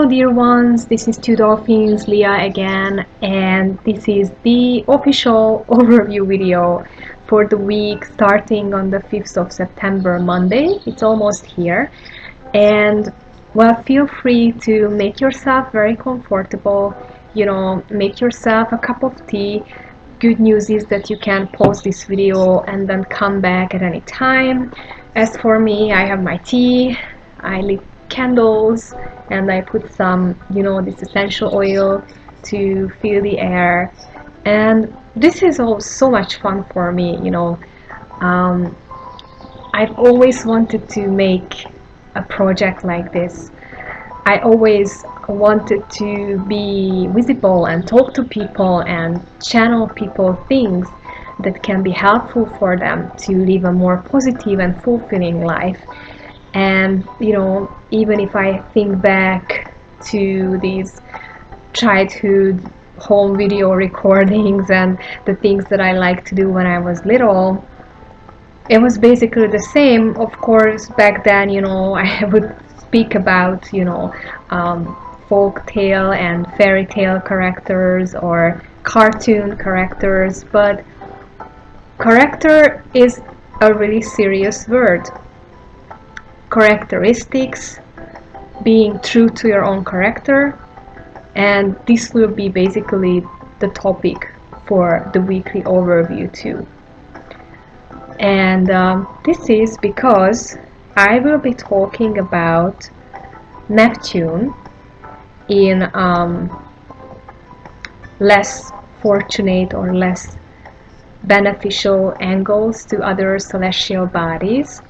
Hello dear ones, this is Two Dolphins, Leah again, and this is the official overview video for the week starting on the 5th of September, Monday. It's almost here, and well, feel free to make yourself very comfortable, make yourself a cup of tea. Good news is that you can pause this video and then come back at any time. As for me, I have my tea, I lit candles, and I put some, this essential oil to fill the air. And this is all so much fun for me, I've always wanted to make a project like this. I always wanted to be visible and talk to people and channel people things that can be helpful for them to live a more positive and fulfilling life. And even if I think back to these childhood home video recordings and the things that I liked to do when I was little, it was basically the same. Of course, back then, I would speak about, folk tale and fairy tale characters or cartoon characters, but character is a really serious word. Characteristics, being true to your own character, and this will be basically the topic for the weekly overview too. And this is because I will be talking about Neptune in less fortunate or less beneficial angles to other celestial bodies.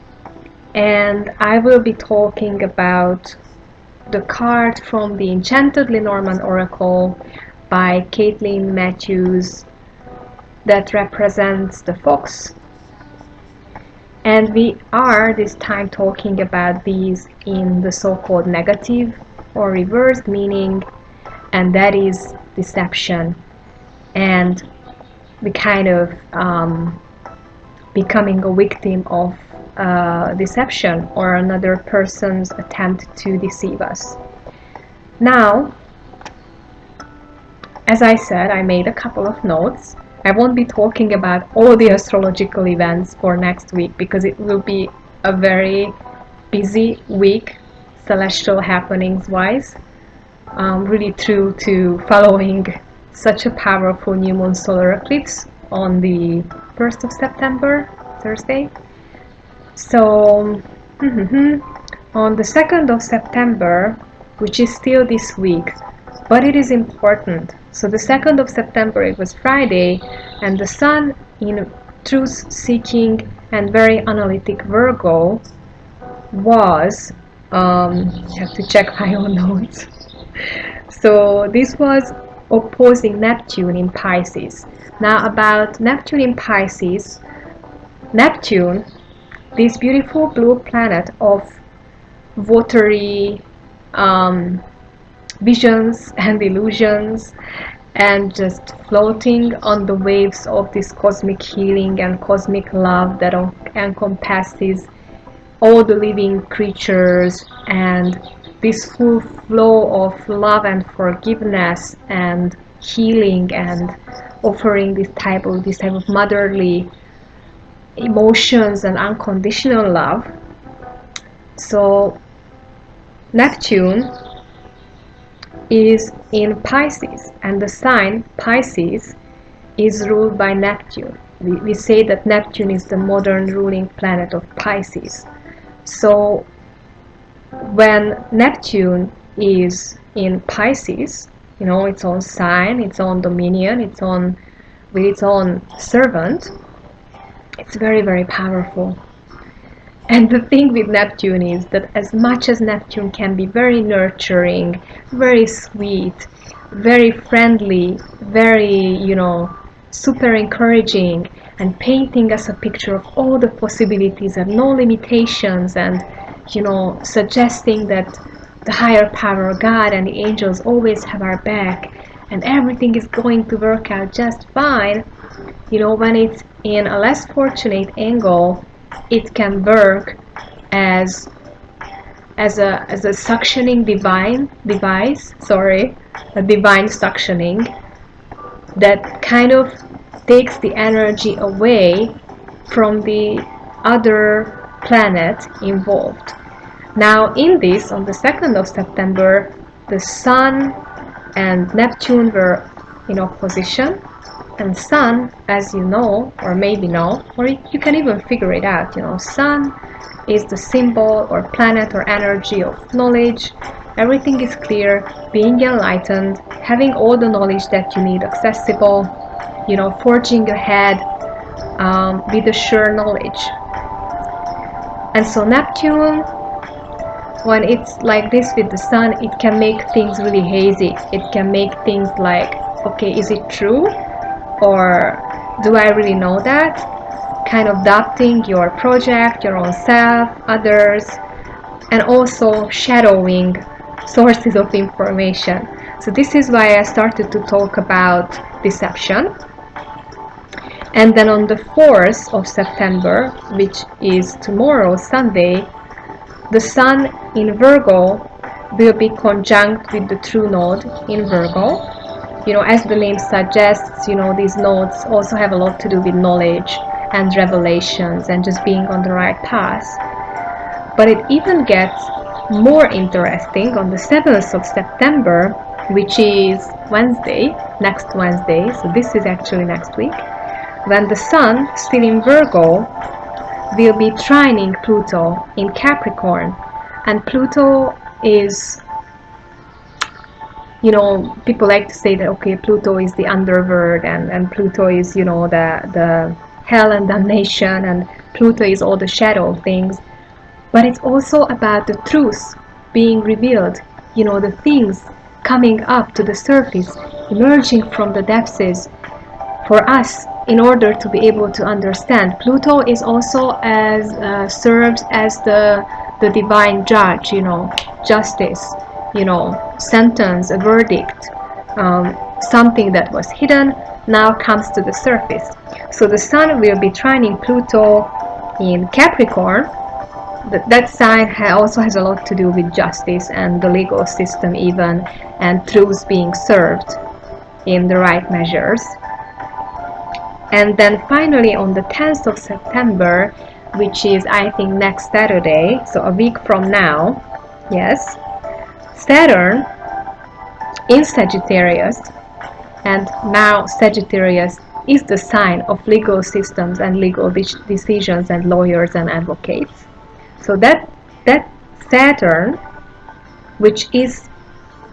And I will be talking about the card from the Enchanted Lenormand Oracle by Caitlin Matthews that represents the fox. And we are this time talking about these in the so-called negative or reversed meaning, and that is deception and the kind of becoming a victim of deception or another person's attempt to deceive us. Now, as I said, I made a couple of notes. I won't be talking about all the astrological events for next week because it will be a very busy week celestial happenings wise, really true to following such a powerful new moon solar eclipse on the 1st of September, Thursday. So on the 2nd of September, which is still this week, but it is important. So the 2nd of September, it was Friday, and the Sun in truth-seeking and very analytic Virgo was, I have to check my own notes. So this was opposing Neptune in Pisces. Now about Neptune in Pisces, Neptune, this beautiful blue planet of watery visions and illusions and just floating on the waves of this cosmic healing and cosmic love that encompasses all the living creatures, and this full flow of love and forgiveness and healing and offering this type of motherly emotions and unconditional love. So Neptune is in Pisces, and the sign Pisces is ruled by Neptune. We say that Neptune is the modern ruling planet of Pisces. So when Neptune is in Pisces, its own sign, its own dominion, with its own servant, it's very, very powerful. And the thing with Neptune is that as much as Neptune can be very nurturing, very sweet, very friendly, very, super encouraging, and painting us a picture of all the possibilities and no limitations, and, suggesting that the higher power, God and the angels always have our back and everything is going to work out just fine, when it's in a less fortunate angle, it can work as as a suctioning device, sorry, a divine suctioning that kind of takes the energy away from the other planet involved. Now in this, on the 2nd of September, the Sun and Neptune were in opposition, and Sun, as you know, or maybe know, or you can even figure it out, Sun is the symbol or planet or energy of knowledge. Everything is clear, being enlightened, having all the knowledge that you need accessible, forging ahead with a sure knowledge. And so Neptune, when it's like this with the Sun, it can make things really hazy. It can make things like, okay, is it true? Or do I really know that? Kind of doubting your project, your own self, others, and also shadowing sources of information. So this is why I started to talk about deception. And then on the 4th of September, which is tomorrow, Sunday, the Sun in Virgo will be conjunct with the true node in Virgo. As the name suggests, these nodes also have a lot to do with knowledge and revelations and just being on the right path. But it even gets more interesting on the 7th of September, which is Wednesday, next Wednesday, so this is actually next week, when the Sun, still in Virgo, will be trining Pluto in Capricorn. And Pluto is, people like to say that, okay, Pluto is the underworld, and Pluto is, the hell and damnation, and Pluto is all the shadow things. But it's also about the truth being revealed, the things coming up to the surface, emerging from the depths for us in order to be able to understand. Pluto is also serves as the divine judge, justice, sentence, a verdict, something that was hidden now comes to the surface. So the Sun will be trining Pluto in Capricorn. That sign also has a lot to do with justice and the legal system even, and truth being served in the right measures. And then finally on the 10th of September, which is I think next Saturday, so a week from now, yes, Saturn in Sagittarius, and now Sagittarius is the sign of legal systems and legal decisions and lawyers and advocates. So that Saturn, which is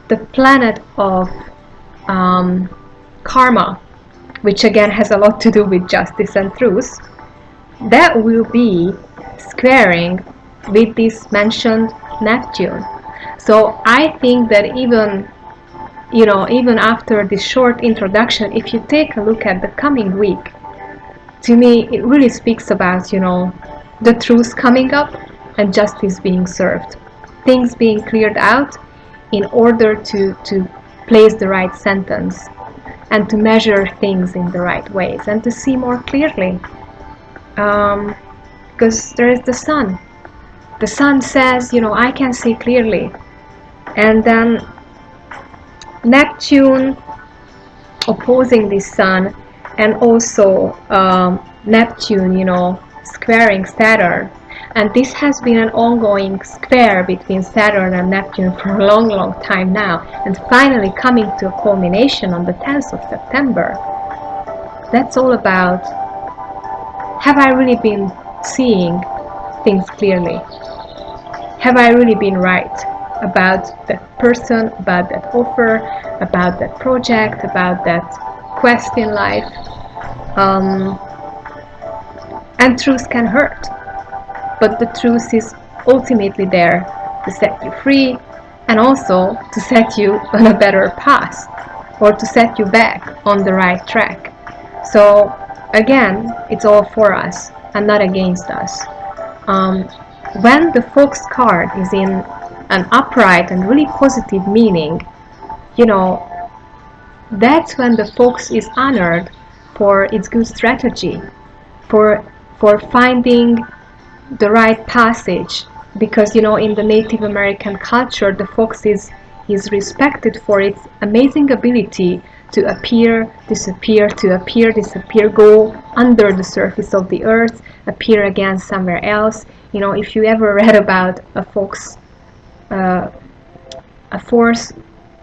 the planet of karma, which again has a lot to do with justice and truth, that will be squaring with this mentioned Neptune. So I think that even after this short introduction, if you take a look at the coming week, to me it really speaks about the truth coming up and justice being served, things being cleared out in order to place the right sentence and to measure things in the right ways and to see more clearly, because there is the Sun. The Sun says, I can see clearly. And then Neptune opposing the Sun, and also Neptune, squaring Saturn. And this has been an ongoing square between Saturn and Neptune for a long, long time now, and finally coming to a culmination on the 10th of September. That's all about, have I really been seeing things clearly? Have I really been right about that person, about that offer, about that project, about that quest in life? And truth can hurt, but the truth is ultimately there to set you free and also to set you on a better path, or to set you back on the right track. So again, it's all for us and not against us. When the Fox card is in an upright and really positive meaning, that's when the fox is honored for its good strategy, for finding the right passage because in the Native American culture, the fox is respected for its amazing ability to appear, disappear, to appear, disappear, go under the surface of the earth, appear again somewhere else. If you ever read about a fox, uh, a force,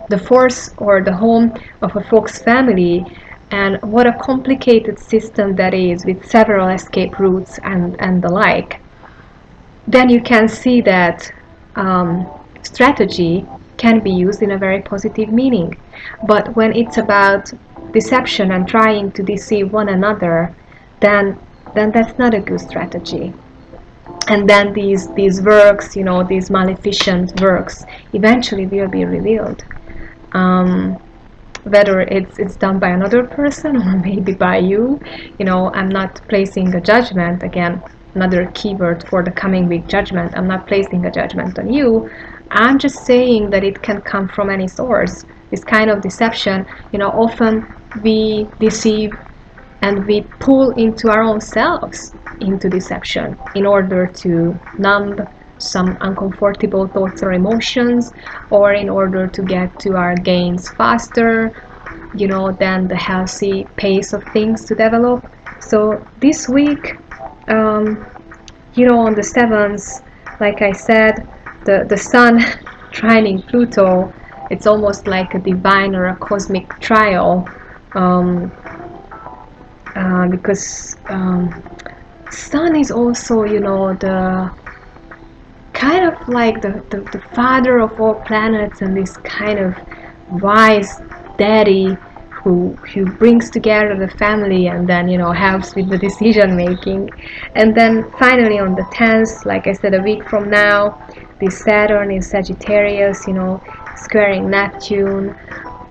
the force or the home of a fox family, and what a complicated system that is, with several escape routes and the like, then you can see that strategy can be used in a very positive meaning. But when it's about deception and trying to deceive one another, then that's not a good strategy. And then these works, these maleficent works, eventually will be revealed. Um, Whether it's done by another person or maybe by you, I'm not placing a judgment. Again, another keyword for the coming week, judgment. I'm not placing a judgment on you. I'm just saying that it can come from any source. This kind of deception, often we deceive and we pull into our own selves into deception in order to numb some uncomfortable thoughts or emotions, or in order to get to our gains faster, than the healthy pace of things to develop. So this week, on the 7th, like I said, the sun trining Pluto, it's almost like a divine or a cosmic trial, because sun is also, the kind of like the father of all planets, and this kind of wise daddy who brings together the family, and then helps with the decision making. And then finally on the 10th, like I said, a week from now, this Saturn is Sagittarius, squaring Neptune.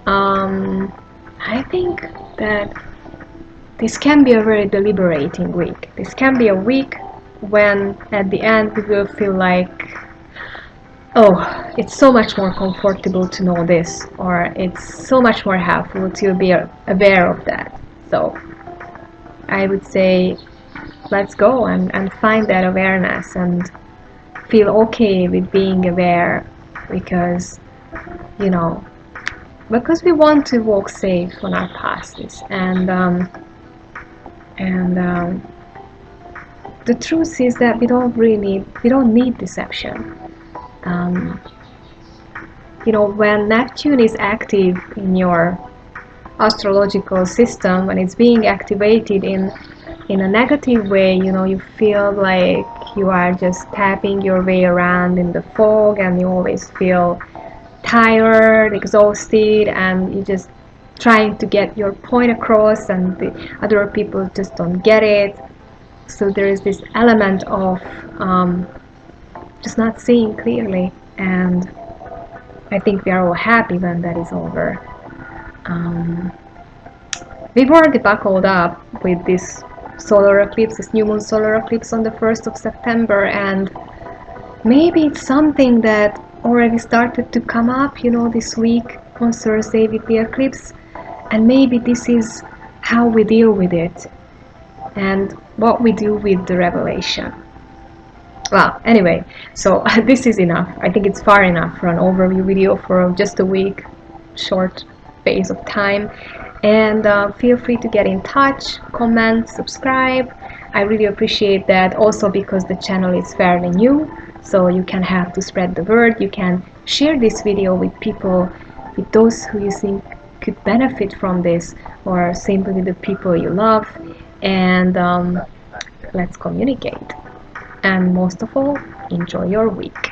I think that this can be a very deliberating week. This can be a week when at the end we will feel like, oh, it's so much more comfortable to know this, or it's so much more helpful to be aware of that. So I would say, let's go and find that awareness and feel okay with being aware, because because we want to walk safe on our paths. And the truth is that we don't need deception. um, when Neptune is active in your astrological system, when it's being activated in a negative way, you feel like you are just tapping your way around in the fog, and you always feel tired, exhausted, and you just trying to get your point across, and the other people just don't get it. So there is this element of just not seeing clearly, and I think we are all happy when that is over. Um, we've already buckled up with this solar eclipse, this new moon solar eclipse on the 1st of September, and maybe it's something that already started to come up, this week on Thursday with the eclipse, and maybe this is how we deal with it and what we do with the revelation. Well, anyway, so this is enough. I think it's far enough for an overview video for just a week, short space of time. And feel free to get in touch, comment, subscribe. I really appreciate that, also because the channel is fairly new, so you can help to spread the word. You can share this video with people, with those who you think could benefit from this, or simply with the people you love. And let's communicate. And most of all, enjoy your week.